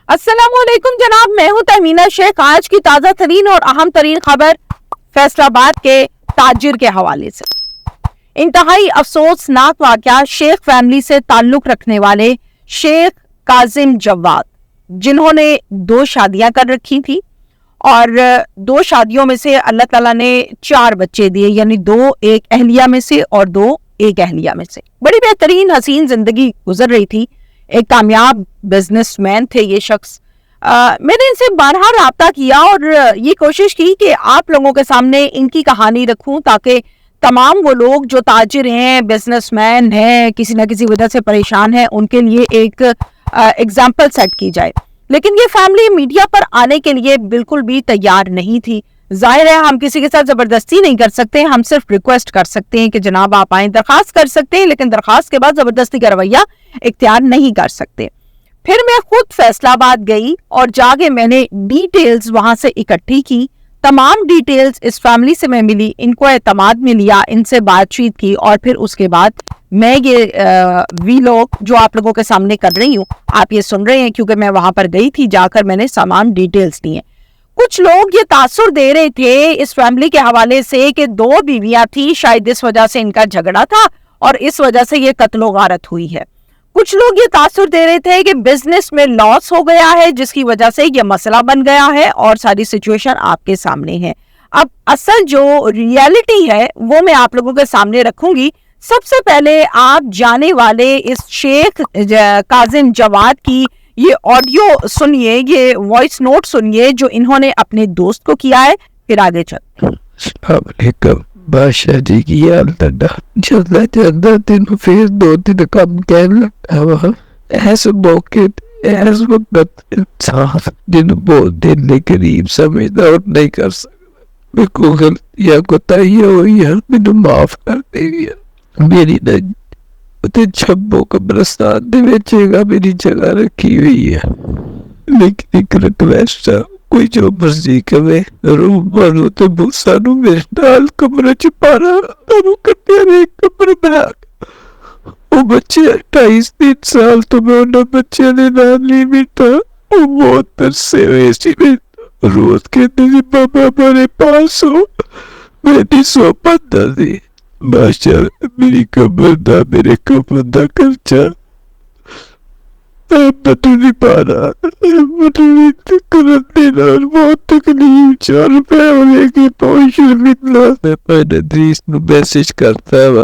अस्सलामुअलैकुम जनाब, मैं हूं तहमीना शेख। आज की ताज़ा तरीन और अहम तरीन खबर फैसलाबाद के ताजिर के हवाले से। इंतहाई अफसोसनाक वाकया शेख फैमिली से ताल्लुक रखने वाले शेख काजिम जवाद, जिन्होंने 2 शादियां कर रखी थी और 2 शादियों में से अल्लाह ताला ने 4 बच्चे दिए, यानी 2 एक अहलिया में से और 2 एक अहलिया में से। बड़ी बेहतरीन हसीन जिंदगी गुजर रही थी। एक कामयाब बिजनेसमैन थे ये शख्स। मैंने इनसे बारहा राब्ता किया और ये कोशिश की कि आप लोगों के सामने इनकी कहानी रखूं, ताकि तमाम वो लोग जो ताजिर हैं, बिजनेसमैन हैं, किसी न किसी वजह से परेशान हैं, उनके लिए एक एग्जाम्पल सेट की जाए। लेकिन ये फैमिली मीडिया पर आने के लिए बिल्कुल भी तैयार नहीं थी। जाहिर है हम किसी के साथ जबरदस्ती नहीं कर सकते, हम सिर्फ रिक्वेस्ट कर सकते हैं कि जनाब आप आए, दरखास्त कर सकते हैं, लेकिन दरखास्त के बाद जबरदस्ती का रवैया इख्तियार नहीं कर सकते। फिर मैं खुद फैसलाबाद गई और जाके मैंने डिटेल्स वहां से इकट्ठी की। तमाम डिटेल्स इस फैमिली से मैं मिली, इनको एतमाद में लिया, इनसे बातचीत की और फिर उसके बाद मैं ये वीलॉग जो आप लोगों के सामने कर रही हूँ, आप ये सुन रहे हैं क्योंकि मैं वहां पर गई थी। जाकर मैंने तमाम डिटेल्स ली हैं। कुछ लोग ये तासुर दे रहे थे इस फैमिली के हवाले से कि 2 बीवियां थी, शायद इस वजह से इनका झगड़ा था और इस वजह से ये कत्लो गारत हुई है। कुछ लोग ये तासुर दे रहे थे कि बिजनेस में लॉस हो गया है, जिसकी वजह से ये मसला बन गया है और सारी सिचुएशन आपके सामने है। अब असल जो रियलिटी है वो मैं आप लोगों के सामने रखूंगी। सबसे पहले आप जाने वाले इस शेख काजिम जवाद की ये ऑडियो सुनिए, ये वॉइस नोट सुनिए जो इन्होंने अपने दोस्त को किया है, फिर आगे चल। बादशाह जी की याद चलता चलता तेन फिर 2-3 काम कहन लगा वा। ऐस मौके ऐस वक्त इंसान जिन्हें बहुत दिन के करीब समझदा और नहीं कर सकता। मेरे को गलतियां कोताही हुई है, मैनू माफ कर देगी। मेरी न ते छब्बो कब्रिस्तान दे विच मेरी जगह रखी हुई है, लेकिन एक रिक्वेस्ट है, कोई जो मर्जी करे रूम ते मूसा मेरे नाल कमरे च पारा कट्टे ने कमरे बना। वो बच्चे 28-3 साल तो मैं उन्होंने बच्चे ने नाल नहीं बैठा। वो बहुत तरसे हुए सी, रोज कहते थे बाबा हमारे पास हो, मेरी सोपत दी बादशाह मेरी कमर दा मेरे कमर दा खर्चा नहीं पा रहा, बहुत तकलीफ 4 रुपए होने की मैसेज करता है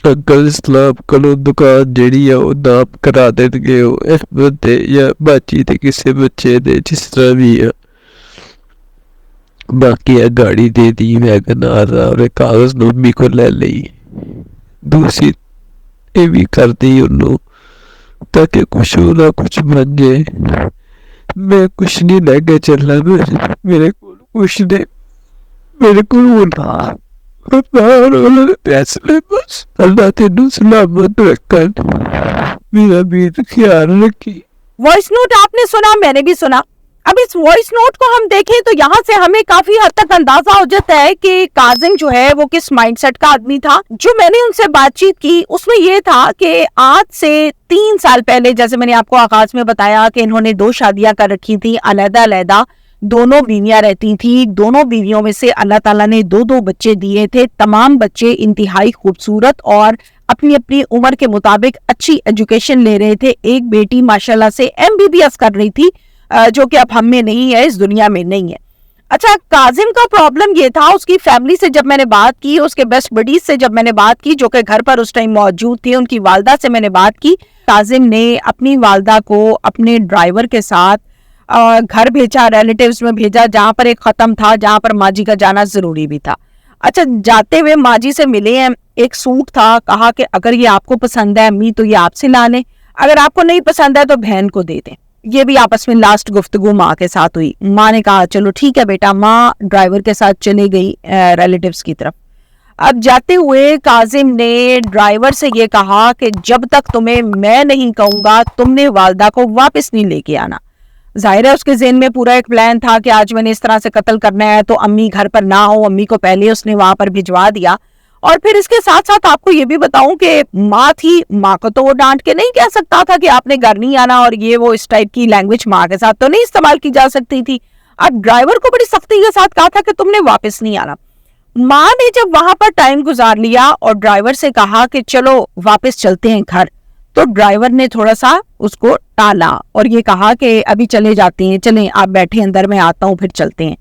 अंकल इस्लाम कलो दुकान जेड़ी है वो नाप करा देंगे बंदे या बाची ते किसी बच्चे दे, जिस तरह भी है। बाकी है गाड़ी दे दी वैगनार और कागज मम्मी को ले ली, दूसरी ये भी कर दी उन्होंने ताकि कुछ ना कुछ बन जाए। मैं कुछ नहीं लेके चलना, मेरे को कुछ नहीं, मेरे को फैसले बस अल्लाह तेनू सलामत रखन, मेरा भी ख्याल रखी। वॉइस नोट आपने सुना, मैंने भी सुना। अब इस वॉइस नोट को हम देखें तो यहाँ से हमें काफी हद तक अंदाजा हो जाता है कि काजिम जो है वो किस माइंडसेट का आदमी था। जो मैंने उनसे बातचीत की उसमें ये था कि आज से 3 साल पहले, जैसे मैंने आपको आगाज में बताया कि इन्होंने 2 शादियां कर रखी थी, अलग-अलग दोनों बीवियां रहती थी। दोनों बीवियों में से अल्लाह ताला ने 2-2 बच्चे दिए थे। तमाम बच्चे इंतहाई खूबसूरत और अपनी अपनी उम्र के मुताबिक अच्छी एजुकेशन ले रहे थे। एक बेटी माशाल्लाह से MBBS कर रही थी, जो कि अब हम में नहीं है, इस दुनिया में नहीं है। अच्छा, काजिम का प्रॉब्लम ये था, उसकी फैमिली से जब मैंने बात की, उसके बेस्ट बडीज से जब मैंने बात की जो कि घर पर उस टाइम मौजूद थी, उनकी वालदा से मैंने बात की। काजिम ने अपनी वालदा को अपने ड्राइवर के साथ घर भेजा, रिलेटिव्स में भेजा, जहां पर एक खत्म था, जहां पर माजी का जाना जरूरी भी था। अच्छा, जाते हुए माजी से मिले हैं, एक सूट था, कहा कि अगर ये आपको पसंद है अम्मी तो ये आपसे ला लें, अगर आपको नहीं पसंद है तो बहन को दे दें। ये भी आपस में लास्ट गुफ्तगू माँ के साथ हुई। माँ ने कहा चलो ठीक है बेटा। माँ ड्राइवर के साथ चली गई रिलेटिव्स की तरफ। अब जाते हुए काजिम ने ड्राइवर से ये कहा कि जब तक तुम्हें मैं नहीं कहूंगा तुमने वालदा को वापस नहीं लेके आना। जाहिर है उसके ज़हन में पूरा एक प्लान था कि आज मैंने इस तरह से कत्ल करना है तो अम्मी घर पर ना हो। अम्मी को पहले उसने वहां पर भिजवा दिया اور پھر اس کے ساتھ ساتھ آپ کو یہ بھی بتاؤں کہ ماں تھی, ماں کو تو وہ ڈانٹ کے نہیں کہہ سکتا تھا کہ آپ نے گھر نہیں آنا, اور یہ وہ اس ٹائپ کی لینگویج ماں کے ساتھ تو نہیں استعمال کی جا سکتی تھی. اب ڈرائیور کو بڑی سختی کے ساتھ کہا تھا کہ تم نے واپس نہیں آنا. ماں نے جب وہاں پر ٹائم گزار لیا اور ڈرائیور سے کہا کہ چلو واپس چلتے ہیں گھر, تو ڈرائیور نے تھوڑا سا اس کو ٹالا اور یہ کہا کہ ابھی چلے جاتے ہیں, چلیں آپ بیٹھے اندر, میں آتا ہوں, پھر چلتے ہیں.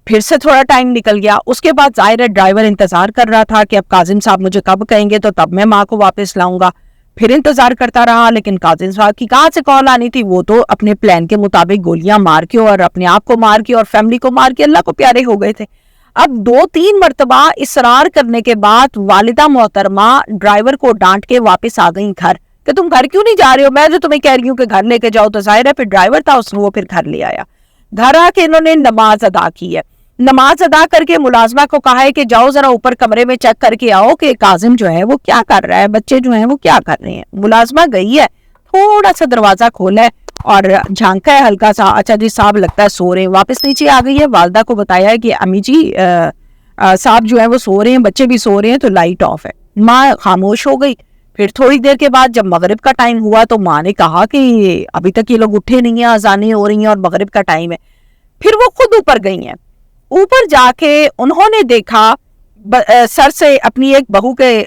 پھر سے تھوڑا ٹائم نکل گیا. اس کے بعد ظاہر ہے ڈرائیور انتظار کر رہا تھا کہ اب کاظم صاحب مجھے کب کہیں گے تو تب میں ماں کو واپس لاؤں گا. پھر انتظار کرتا رہا, لیکن کاظم صاحب کی کہاں سے کال آنی تھی, وہ تو اپنے پلان کے مطابق گولیاں مار کے اور اپنے آپ کو مار کے اور فیملی کو مار کے اللہ کو پیارے ہو گئے تھے. اب 2-3 مرتبہ اصرار کرنے کے بعد والدہ محترمہ ڈرائیور کو ڈانٹ کے واپس آ گئیں گھر کہ تم گھر کیوں نہیں جا رہے ہو, میں جو تمہیں کہہ رہی ہوں کہ گھر لے کے جاؤ. تو ظاہر ہے پھر ڈرائیور تھا, اس نے وہ پھر گھر لے آیا. گھر آ کے انہوں نے نماز ادا کی ہے. نماز ادا کر کے ملازمہ کو کہا ہے کہ جاؤ ذرا اوپر کمرے میں چیک کر کے آؤ کہ کاظم جو ہے وہ کیا کر رہا ہے, بچے جو ہیں وہ کیا کر رہے ہیں. ملازمہ گئی ہے, تھوڑا سا دروازہ کھولا ہے اور جھانکا ہے ہلکا سا, اچھا جی صاحب لگتا ہے سو رہے ہیں. واپس نیچے آ گئی ہے, والدہ کو بتایا ہے کہ امی جی صاحب جو ہے وہ سو رہے ہیں, بچے بھی سو رہے ہیں, تو لائٹ آف ہے. ماں خاموش ہو گئی. پھر تھوڑی دیر کے بعد جب مغرب کا ٹائم ہوا تو ماں نے کہا کہ ابھی تک یہ لوگ اٹھے نہیں ہیں, اذانیں ہو رہی ہیں اور مغرب کا ٹائم ہے. پھر وہ خود اوپر گئی ہیں. اوپر جا کے انہوں نے دیکھا سر سے, اپنی ایک بہو کے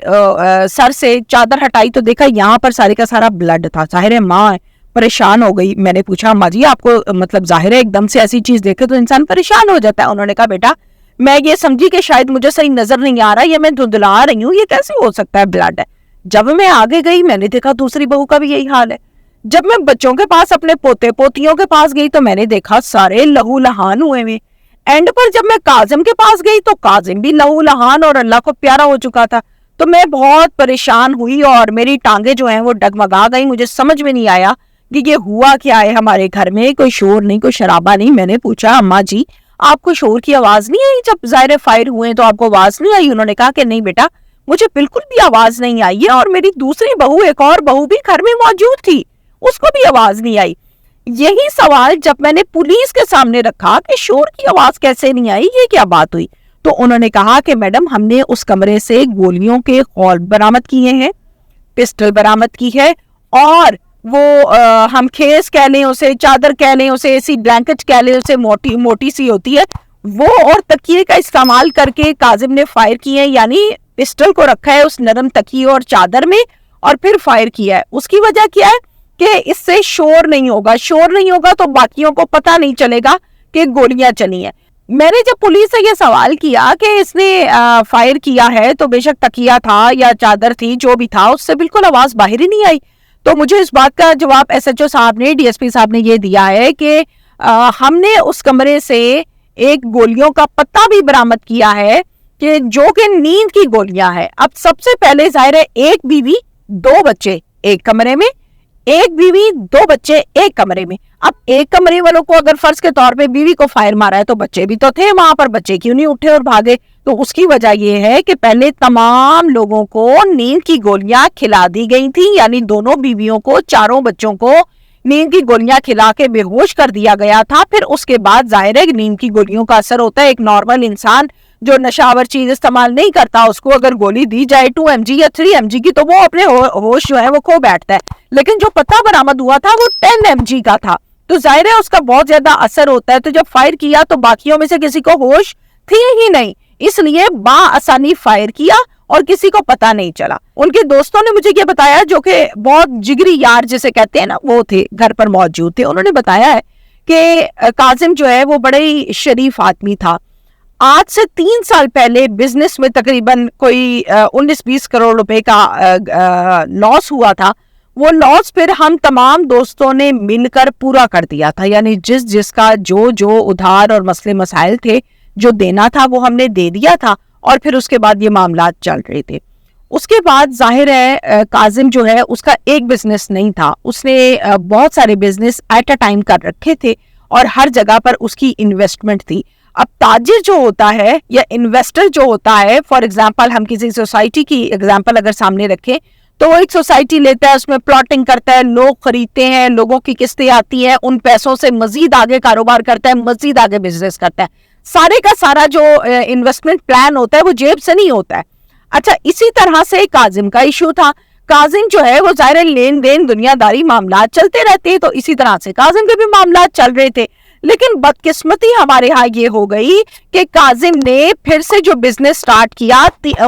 سر سے چادر ہٹائی تو دیکھا یہاں پر سارے کا سارا بلڈ تھا. ظاہر ہے ماں پریشان ہو گئی. میں نے پوچھا ماں جی آپ کو مطلب ظاہر ہے ایک دم سے ایسی چیز دیکھے تو انسان پریشان ہو جاتا ہے. انہوں نے کہا بیٹا میں یہ سمجھی کہ شاید مجھے صحیح نظر نہیں آ رہا, یہ میں دھندلا رہی ہوں, یہ کیسے ہو سکتا ہے بلڈ ہے. جب میں آگے گئی میں نے دیکھا دوسری بہو کا بھی یہی حال ہے. جب میں بچوں کے پاس اپنے پوتے پوتیوں کے پاس گئی تو میں نے دیکھا سارے لہو لہان ہوئے ہوئے. اینڈ پر جب میں کاظم کے پاس گئی تو کاظم بھی لہو لہان اور اللہ کو پیارا ہو چکا تھا. تو میں بہت پریشان ہوئی اور میری ٹانگیں جو ہیں وہ ڈگمگا گئی. مجھے سمجھ میں نہیں آیا کہ یہ ہوا کیا ہے ہمارے گھر میں, کوئی شور نہیں, کوئی شرابہ نہیں. میں نے پوچھا اماں جی آپ کو شور کی آواز نہیں آئی, جب ظاہر فائر ہوئے تو آپ کو آواز نہیں آئی. انہوں نے کہا کہ نہیں بیٹا مجھے بالکل بھی آواز نہیں آئی ہے, اور میری دوسری بہو ایک اور بہو بھی گھر میں موجود تھی, اس کو بھی آواز نہیں آئی. یہی سوال جب میں نے پولیس کے سامنے رکھا کہ شور کی آواز کیسے نہیں آئی, یہ کیا بات ہوئی, تو انہوں نے کہا کہ میڈم ہم نے اس کمرے سے گولیوں کے خول برآمد کیے ہیں, پسٹل برآمد کی ہے, اور وہ ہم کھیس کہہ لیں اسے, چادر کہہ لیں اسے, ایسی بلینکٹ کہہ لیں اسے, موٹی سی ہوتی ہے وہ, اور تکیے کا استعمال کر کے کاظم نے فائر کیے ہیں. یعنی پسٹل کو رکھا ہے اس نرم تکیے اور چادر میں اور پھر فائر کیا ہے. اس کی وجہ کیا ہے کہ اس سے شور نہیں ہوگا, شور نہیں ہوگا تو باقیوں کو پتہ نہیں چلے گا کہ گولیاں چلی ہیں. میں نے جب پولیس سے یہ سوال کیا کہ اس نے فائر کیا ہے تو بے شک تکیہ تھا یا چادر تھی جو بھی تھا, اس سے بالکل آواز باہر ہی نہیں آئی. تو مجھے اس بات کا جواب ایس ایچ او صاحب نے, ڈی ایس پی صاحب نے یہ دیا ہے کہ ہم نے اس کمرے سے ایک گولیوں کا پتہ بھی برآمد کیا ہے کہ جو کہ نیند کی گولیاں ہے. اب سب سے پہلے ظاہر ہے ایک بیوی 2 بچے ایک کمرے میں, ایک بیوی 2 بچے ایک کمرے میں. اب ایک کمرے والوں کو اگر فرض کے طور پہ بیوی کو فائر مارا ہے تو بچے بھی تو تھے وہاں پر, بچے کیوں نہیں اٹھے اور بھاگے؟ تو اس کی وجہ یہ ہے کہ پہلے تمام لوگوں کو نیند کی گولیاں کھلا دی گئی تھی, یعنی دونوں بیویوں کو, 4 بچوں کو نیند کی گولیاں کھلا کے بے ہوش کر دیا گیا تھا. پھر اس کے بعد ظاہر ہے نیند کی گولیوں کا اثر ہوتا ہے. ایک نارمل انسان جو نشاور چیز استعمال نہیں کرتا اس کو اگر گولی دی جائے 2 mg یا 3 mg کی تو وہ اپنے ہوش جو ہے وہ کھو بیٹھتا ہے, لیکن جو پتہ برآمد ہوا تھا وہ 10 mg کا تھا, تو ظاہر ہے اس کا بہت زیادہ اثر ہوتا ہے. تو جب فائر کیا تو باقیوں میں سے کسی کو ہوش تھی ہی نہیں, اس لیے بآسانی فائر کیا اور کسی کو پتہ نہیں چلا. ان کے دوستوں نے مجھے یہ بتایا جو کہ بہت جگری یار جسے کہتے ہیں نا, وہ تھے گھر پر موجود تھے. انہوں نے بتایا ہے کہ کاظم جو ہے وہ بڑے ہی شریف آدمی تھا. آج سے 3 سال پہلے بزنس میں تقریباً کوئی 19-20 کروڑ روپے کا لاس ہوا تھا. وہ لاس پھر ہم تمام دوستوں نے مل کر پورا کر دیا تھا, یعنی جس کا جو ادھار اور مسئلے مسائل تھے جو دینا تھا وہ ہم نے دے دیا تھا, اور پھر اس کے بعد یہ معاملات چل رہے تھے. اس کے بعد ظاہر ہے کاظم جو ہے اس کا ایک بزنس نہیں تھا, اس نے بہت سارے بزنس ایٹ اے ٹائم کر رکھے تھے اور ہر جگہ پر اس کی انویسٹمنٹ تھی. اب تاجر جو ہوتا ہے یا انویسٹر جو ہوتا ہے, فار ایگزامپل ہم کسی سوسائٹی کی ایگزامپل اگر سامنے رکھیں تو وہ ایک سوسائٹی لیتا ہے, اس میں پلاٹنگ کرتا ہے, لوگ خریدتے ہیں, لوگوں کی قسطیں آتی ہیں, ان پیسوں سے مزید آگے کاروبار کرتا ہے, مزید آگے بزنس کرتا ہے. سارے کا سارا جو انویسٹمنٹ پلان ہوتا ہے وہ جیب سے نہیں ہوتا ہے. अच्छा, इसी तरह से काजिम का इशू था। काजिम जो है वो ज़ाहिर लेन देन दुनियादारी मामलात चलते रहते हैं, तो इसी तरह से काजिम के भी मामलात चल रहे थे। लेकिन बदकिस्मती हमारे यहाँ ये हो गई कि काजिम ने फिर से जो बिजनेस स्टार्ट किया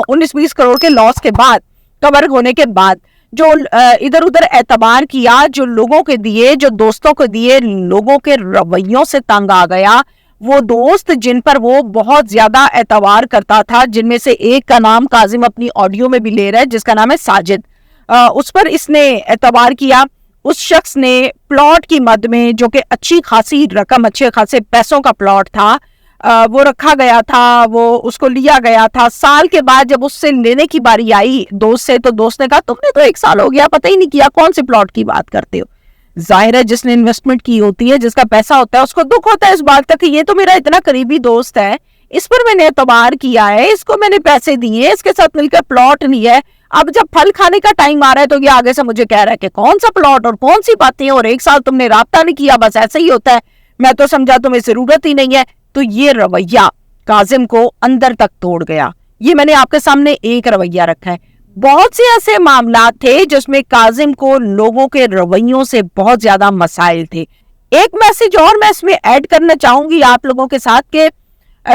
19-20 करोड़ के लॉस के बाद, कवर होने के बाद, जो इधर उधर एतबार किया, जो लोगों के दिए, जो दोस्तों को दिए, लोगों के रवैयों से तंग आ गया। वो दोस्त जिन पर वो बहुत ज्यादा एतबार करता था, जिनमें से एक का नाम काजिम अपनी ऑडियो में भी ले रहा है, जिसका नाम है साजिद, उस पर इसने एतबार किया। उस शख्स ने प्लॉट की मद में, जो कि अच्छी खासी रकम, अच्छे खासे पैसों का प्लॉट था, वो रखा गया था, वो उसको लिया गया था। साल के बाद जब उससे लेने की बारी आई दोस्त से, तो दोस्त ने कहा तुमने तो 1 साल हो गया, पता ही नहीं किया, कौन से प्लॉट की बात करते हो। जाहिर है जिसने इन्वेस्टमेंट की होती है, जिसका पैसा होता है, उसको दुख होता है इस बात का कि ये तो मेरा इतना करीबी दोस्त है, इस पर मैंने एतबार किया है, इसको मैंने पैसे दिए, इसके साथ मिलकर प्लॉट लिया है, अब जब फल खाने का टाइम आ रहा है तो ये आगे से मुझे कह रहा है कि कौन सा प्लॉट और कौन सी बातें, और 1 साल तुमने राब्ता नहीं किया, बस ऐसे ही होता है, मैं तो समझा तुम्हें जरूरत ही नहीं है। तो ये रवैया काजिम को अंदर तक तोड़ गया। ये मैंने आपके सामने एक रवैया रखा है। बहुत से ऐसे मामलात थे जिसमें काजिम को लोगों के रवैयों से बहुत ज्यादा मसाइल थे। एक मैसेज और मैं इसमें ऐड करना चाहूंगी आप लोगों के साथ कि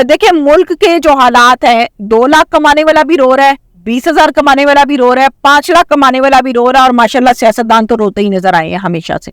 देखिए मुल्क के जो हालात है, 2 लाख कमाने वाला भी रो रहा है, 20,000 कमाने वाला भी रो रहा है, 5 लाख कमाने वाला भी रो रहा है, और माशाल्लाह सियासतदान तो रोते ही नजर आए हैं हमेशा से।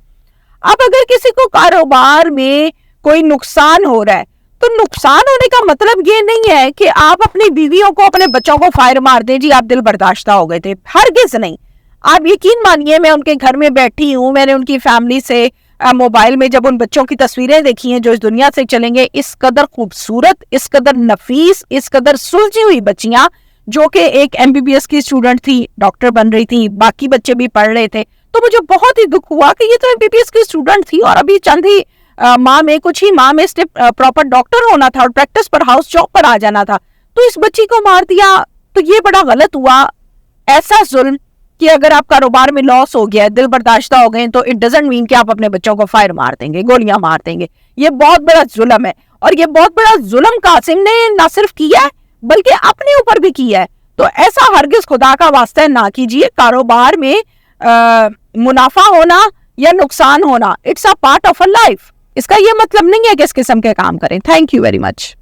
अब अगर किसी को कारोबार में कोई नुकसान हो रहा है, तो नुकसान होने का मतलब ये नहीं है कि आप अपनी बीवियों को, अपने बच्चों को फायर मार दें, जी आप दिल बर्दाश्ता हो गए थे, हरगिज़ नहीं। आप यकीन मानिए, मैं उनके घर में बैठी हूँ, मैंने उनकी फैमिली से मोबाइल में जब उन बच्चों की तस्वीरें देखी हैं जो इस दुनिया से चलेंगे, इस कदर खूबसूरत, इस कदर नफीस, इस कदर सुलझी हुई बच्चियां, जो कि एक MBBS की स्टूडेंट थी, डॉक्टर बन रही थी, बाकी बच्चे भी पढ़ रहे थे, तो मुझे बहुत ही दुख हुआ कि ये तो MBBS की स्टूडेंट थी और अभी चंद ही माह में, कुछ ही माह में इसने प्रॉपर डॉक्टर होना था और प्रैक्टिस पर, हाउस जॉब पर आ जाना था, तो इस बच्ची को मार दिया। तो ये बड़ा गलत हुआ। ऐसा जुल्म कि अगर आप कारोबार में लॉस हो गया, दिल बर्दाश्ता हो गए, तो इट डजंट मीन कि आप अपने बच्चों को फायर मार देंगे, गोलियां मार देंगे। ये बहुत बड़ा जुल्म है, और ये बहुत बड़ा जुल्म कासिम ने ना सिर्फ किया है बल्कि अपने ऊपर भी किया है। तो ऐसा हरगिज खुदा का वास्ता ना कीजिए। कारोबार में मुनाफा होना या नुकसान होना, it's a part of a life. इसका ये मतलब नहीं है कि इस किस्म के काम करें। Thank you very much.